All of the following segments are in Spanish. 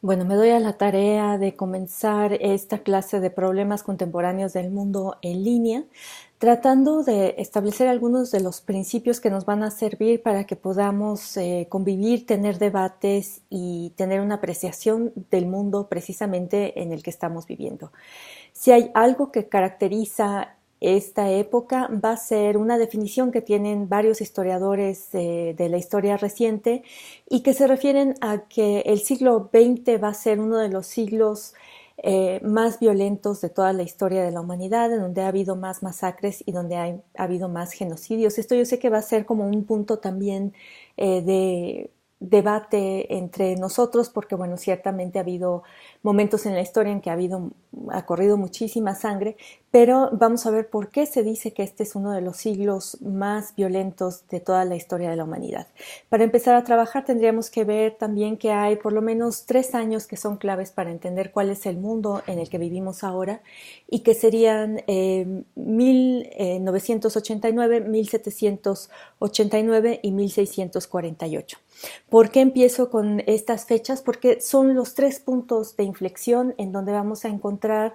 Bueno, me doy a la tarea de comenzar esta clase de problemas contemporáneos del mundo en línea, tratando de establecer algunos de los principios que nos van a servir para que podamos convivir, tener debates y tener una apreciación del mundo precisamente en el que estamos viviendo. Si hay algo que caracteriza esta época, va a ser una definición que tienen varios historiadores de la historia reciente y que se refieren a que el siglo XX va a ser uno de los siglos más violentos de toda la historia de la humanidad, en donde ha habido más masacres y donde ha habido más genocidios. Esto yo sé que va a ser como un punto también de debate entre nosotros, porque bueno, ciertamente ha habido momentos en la historia en que ha corrido muchísima sangre, pero vamos a ver por qué se dice que este es uno de los siglos más violentos de toda la historia de la humanidad. Para empezar a trabajar tendríamos que ver también que hay por lo menos 3 años que son claves para entender cuál es el mundo en el que vivimos ahora y que serían 1989, 1789 y 1648. ¿Por qué empiezo con estas fechas? Porque son los 3 puntos de inflexión en donde vamos a encontrar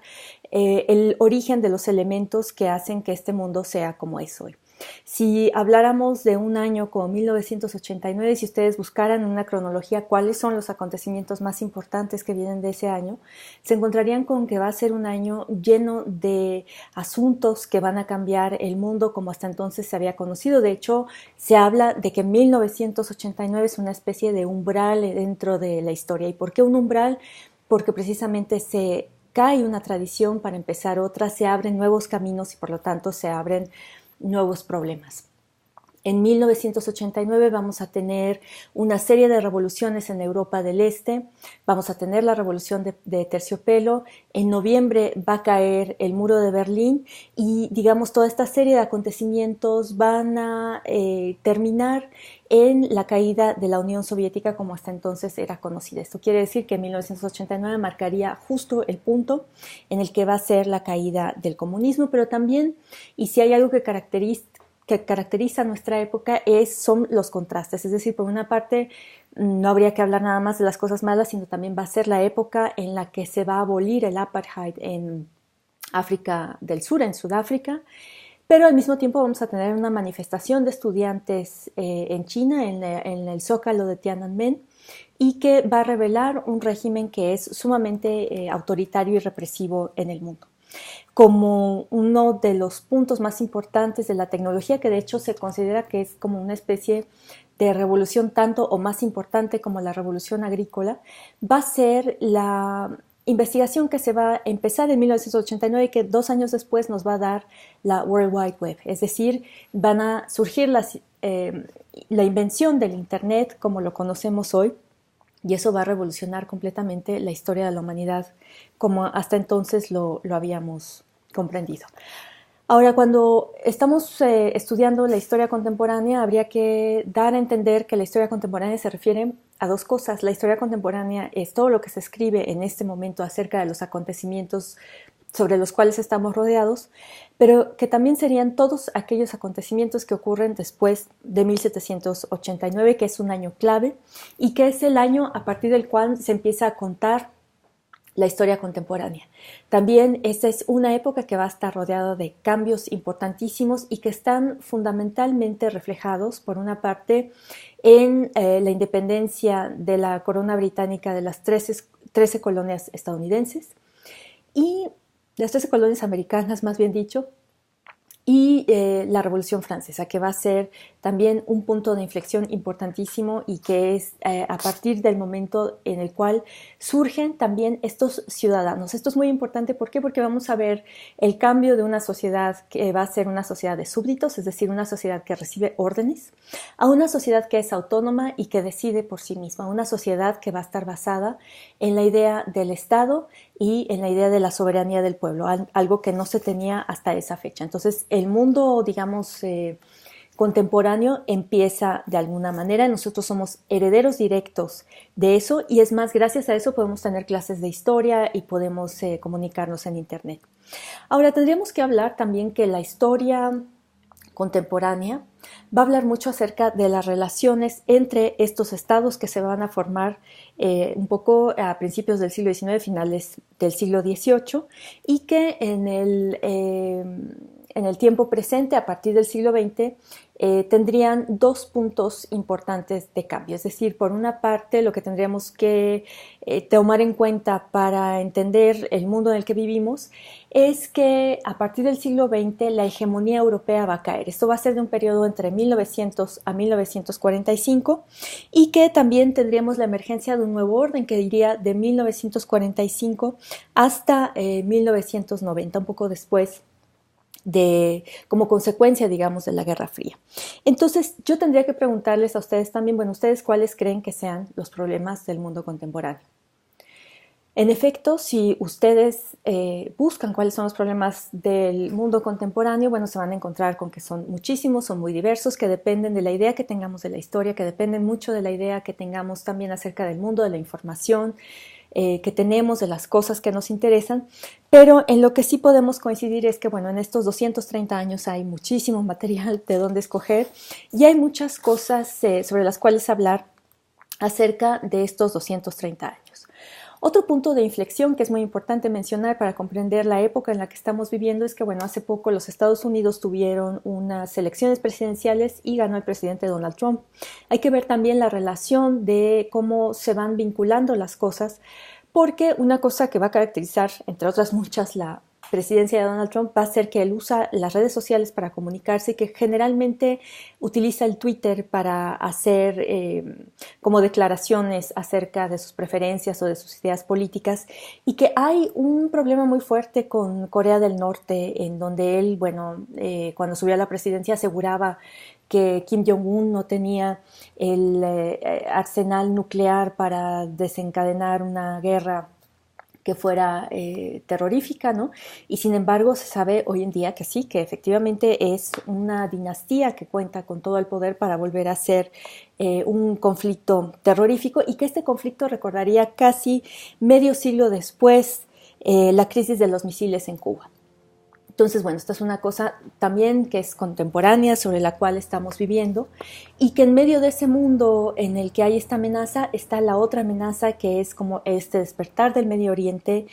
el origen de los elementos que hacen que este mundo sea como es hoy. Si habláramos de un año como 1989, si ustedes buscaran en una cronología cuáles son los acontecimientos más importantes que vienen de ese año, se encontrarían con que va a ser un año lleno de asuntos que van a cambiar el mundo como hasta entonces se había conocido. De hecho, se habla de que 1989 es una especie de umbral dentro de la historia. ¿Y por qué un umbral? Porque precisamente se cae una tradición para empezar otra, se abren nuevos caminos y por lo tanto se abren nuevos problemas. En 1989 vamos a tener una serie de revoluciones en Europa del Este, vamos a tener la revolución de Terciopelo, en noviembre va a caer el muro de Berlín y digamos toda esta serie de acontecimientos van a terminar en la caída de la Unión Soviética como hasta entonces era conocida. Esto quiere decir que 1989 marcaría justo el punto en el que va a ser la caída del comunismo, pero también, y si hay algo que caracteriza nuestra época son los contrastes, es decir, por una parte no habría que hablar nada más de las cosas malas, sino también va a ser la época en la que se va a abolir el apartheid en África del Sur, en Sudáfrica, pero al mismo tiempo vamos a tener una manifestación de estudiantes en China, en el Zócalo de Tiananmen, y que va a revelar un régimen que es sumamente autoritario y represivo en el mundo. Como uno de los puntos más importantes de la tecnología, que de hecho se considera que es como una especie de revolución tanto o más importante como la revolución agrícola, va a ser la investigación que se va a empezar en 1989 y que 2 años después nos va a dar la World Wide Web. Es decir, van a surgir la invención del Internet como lo conocemos hoy, y eso va a revolucionar completamente la historia de la humanidad como hasta entonces lo habíamos comprendido. Ahora, cuando estamos estudiando la historia contemporánea, habría que dar a entender que la historia contemporánea se refiere a dos cosas. La historia contemporánea es todo lo que se escribe en este momento acerca de los acontecimientos sobre los cuales estamos rodeados, pero que también serían todos aquellos acontecimientos que ocurren después de 1789, que es un año clave y que es el año a partir del cual se empieza a contar la historia contemporánea. También esta es una época que va a estar rodeada de cambios importantísimos y que están fundamentalmente reflejados, por una parte, en la independencia de la corona británica de las 13 colonias estadounidenses y las 13 colonias americanas, más bien dicho, y la Revolución Francesa, que va a ser también un punto de inflexión importantísimo y que es a partir del momento en el cual surgen también estos ciudadanos. Esto es muy importante, ¿por qué? Porque vamos a ver el cambio de una sociedad que va a ser una sociedad de súbditos, es decir, una sociedad que recibe órdenes, a una sociedad que es autónoma y que decide por sí misma, una sociedad que va a estar basada en la idea del Estado y en la idea de la soberanía del pueblo, algo que no se tenía hasta esa fecha. Entonces, el mundo, digamos, contemporáneo empieza de alguna manera. Nosotros somos herederos directos de eso y es más, gracias a eso podemos tener clases de historia y podemos comunicarnos en Internet. Ahora, tendríamos que hablar también que la historia contemporánea, va a hablar mucho acerca de las relaciones entre estos estados que se van a formar un poco a principios del siglo XIX, finales del siglo XVIII, y que en el tiempo presente, a partir del siglo XX, tendrían dos puntos importantes de cambio. Es decir, por una parte, lo que tendríamos que tomar en cuenta para entender el mundo en el que vivimos es que a partir del siglo XX la hegemonía europea va a caer. Esto va a ser de un periodo entre 1900 a 1945 y que también tendríamos la emergencia de un nuevo orden que diría de 1945 hasta 1990, un poco después como consecuencia, digamos, de la Guerra Fría. Entonces, yo tendría que preguntarles a ustedes también, bueno, ¿ustedes cuáles creen que sean los problemas del mundo contemporáneo? En efecto, si ustedes buscan cuáles son los problemas del mundo contemporáneo, bueno, se van a encontrar con que son muchísimos, son muy diversos, que dependen de la idea que tengamos de la historia, que dependen mucho de la idea que tengamos también acerca del mundo, de la información, que tenemos, de las cosas que nos interesan, pero en lo que sí podemos coincidir es que, bueno, en estos 230 años hay muchísimo material de dónde escoger y hay muchas cosas sobre las cuales hablar acerca de estos 230 años. Otro punto de inflexión que es muy importante mencionar para comprender la época en la que estamos viviendo es que, bueno, hace poco los Estados Unidos tuvieron unas elecciones presidenciales y ganó el presidente Donald Trump. Hay que ver también la relación de cómo se van vinculando las cosas, porque una cosa que va a caracterizar, entre otras muchas, la presidencia de Donald Trump va a ser que él usa las redes sociales para comunicarse y que generalmente utiliza el Twitter para hacer como declaraciones acerca de sus preferencias o de sus ideas políticas, y que hay un problema muy fuerte con Corea del Norte, en donde él, bueno, cuando subió a la presidencia aseguraba que Kim Jong-un no tenía el arsenal nuclear para desencadenar una guerra que fuera terrorífica, ¿no? Y sin embargo se sabe hoy en día que sí, que efectivamente es una dinastía que cuenta con todo el poder para volver a ser un conflicto terrorífico, y que este conflicto recordaría casi medio siglo después la crisis de los misiles en Cuba. Entonces, bueno, esta es una cosa también que es contemporánea, sobre la cual estamos viviendo, y que en medio de ese mundo en el que hay esta amenaza está la otra amenaza, que es como este despertar del Medio Oriente,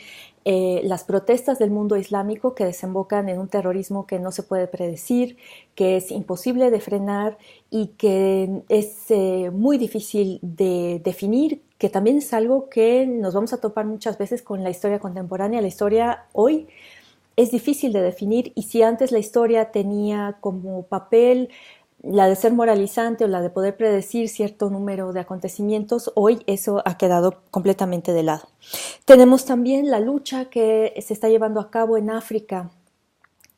las protestas del mundo islámico que desembocan en un terrorismo que no se puede predecir, que es imposible de frenar y que es muy difícil de definir, que también es algo que nos vamos a topar muchas veces con la historia contemporánea. La historia hoy es difícil de definir, y si antes la historia tenía como papel la de ser moralizante o la de poder predecir cierto número de acontecimientos, hoy eso ha quedado completamente de lado. Tenemos también la lucha que se está llevando a cabo en África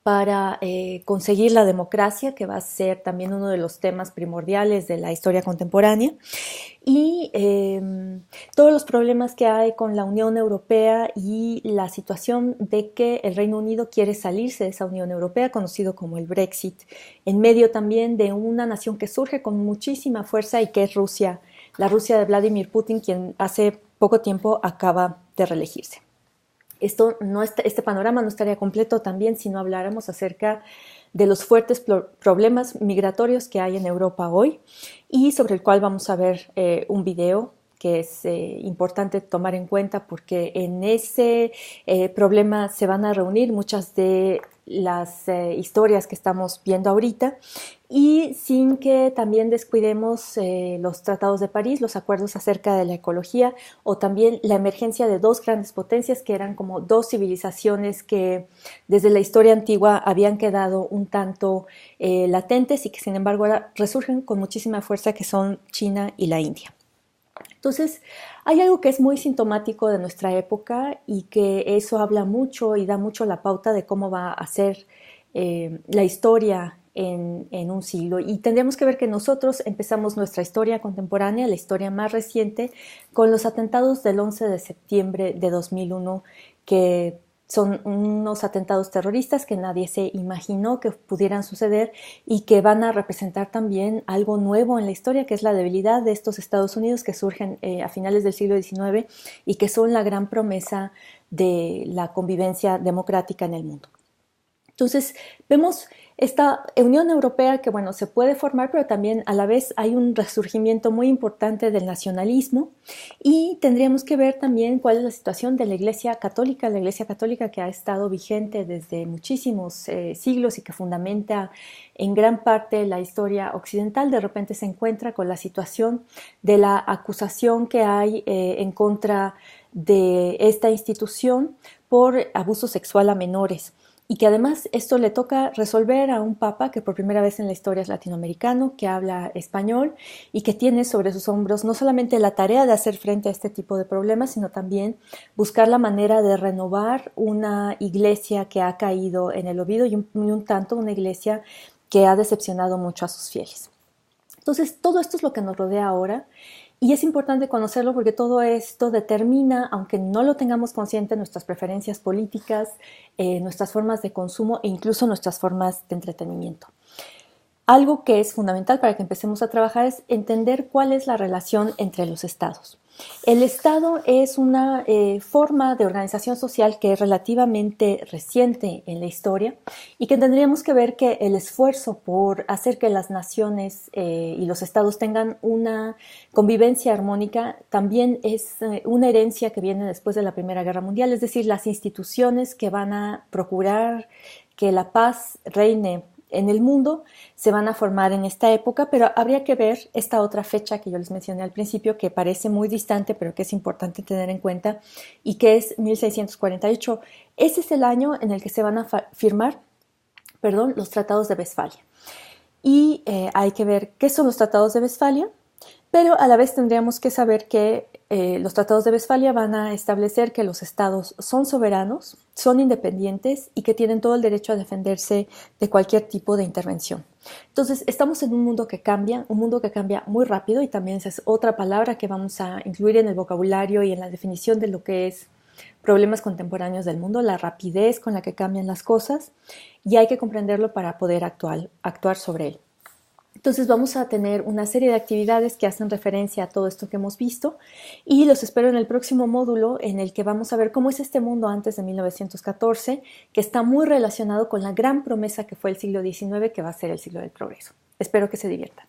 para conseguir la democracia, que va a ser también uno de los temas primordiales de la historia contemporánea, y todos los problemas que hay con la Unión Europea y la situación de que el Reino Unido quiere salirse de esa Unión Europea, conocido como el Brexit, en medio también de una nación que surge con muchísima fuerza y que es Rusia, la Rusia de Vladimir Putin, quien hace poco tiempo acaba de reelegirse. Este panorama no estaría completo también si no habláramos acerca de los fuertes problemas migratorios que hay en Europa hoy, y sobre el cual vamos a ver un video que es importante tomar en cuenta, porque en ese problema se van a reunir muchas de las historias que estamos viendo ahorita, y sin que también descuidemos los tratados de París, los acuerdos acerca de la ecología, o también la emergencia de dos grandes potencias que eran como dos civilizaciones que desde la historia antigua habían quedado un tanto latentes y que sin embargo ahora resurgen con muchísima fuerza, que son China y la India. Entonces, hay algo que es muy sintomático de nuestra época, y que eso habla mucho y da mucho la pauta de cómo va a ser la historia en un siglo. Y tendríamos que ver que nosotros empezamos nuestra historia contemporánea, la historia más reciente, con los atentados del 11 de septiembre de 2001, que son unos atentados terroristas que nadie se imaginó que pudieran suceder, y que van a representar también algo nuevo en la historia, que es la debilidad de estos Estados Unidos que surgen a finales del siglo XIX y que son la gran promesa de la convivencia democrática en el mundo. Entonces, vemos esta Unión Europea que, bueno, se puede formar, pero también a la vez hay un resurgimiento muy importante del nacionalismo y tendríamos que ver también cuál es la situación de la Iglesia Católica que ha estado vigente desde muchísimos siglos y que fundamenta en gran parte la historia occidental. De repente se encuentra con la situación de la acusación que hay en contra de esta institución por abuso sexual a menores. Y que además esto le toca resolver a un papa que por primera vez en la historia es latinoamericano, que habla español y que tiene sobre sus hombros no solamente la tarea de hacer frente a este tipo de problemas, sino también buscar la manera de renovar una iglesia que ha caído en el olvido y un tanto una iglesia que ha decepcionado mucho a sus fieles. Entonces, todo esto es lo que nos rodea ahora. Y es importante conocerlo porque todo esto determina, aunque no lo tengamos consciente, nuestras preferencias políticas, nuestras formas de consumo e incluso nuestras formas de entretenimiento. Algo que es fundamental para que empecemos a trabajar es entender cuál es la relación entre los estados. El Estado es una forma de organización social que es relativamente reciente en la historia y que tendríamos que ver que el esfuerzo por hacer que las naciones y los estados tengan una convivencia armónica también es una herencia que viene después de la Primera Guerra Mundial, es decir, las instituciones que van a procurar que la paz reine en el mundo se van a formar en esta época, pero habría que ver esta otra fecha que yo les mencioné al principio, que parece muy distante, pero que es importante tener en cuenta, y que es 1648. Ese es el año en el que se van a firmar los tratados de Westfalia. Y hay que ver qué son los tratados de Westfalia, pero a la vez tendríamos que saber que los tratados de Westfalia van a establecer que los estados son soberanos, son independientes y que tienen todo el derecho a defenderse de cualquier tipo de intervención. Entonces, estamos en un mundo que cambia muy rápido y también esa es otra palabra que vamos a incluir en el vocabulario y en la definición de lo que es problemas contemporáneos del mundo, la rapidez con la que cambian las cosas y hay que comprenderlo para poder actuar sobre él. Entonces vamos a tener una serie de actividades que hacen referencia a todo esto que hemos visto y los espero en el próximo módulo en el que vamos a ver cómo es este mundo antes de 1914, que está muy relacionado con la gran promesa que fue el siglo XIX, que va a ser el siglo del progreso. Espero que se diviertan.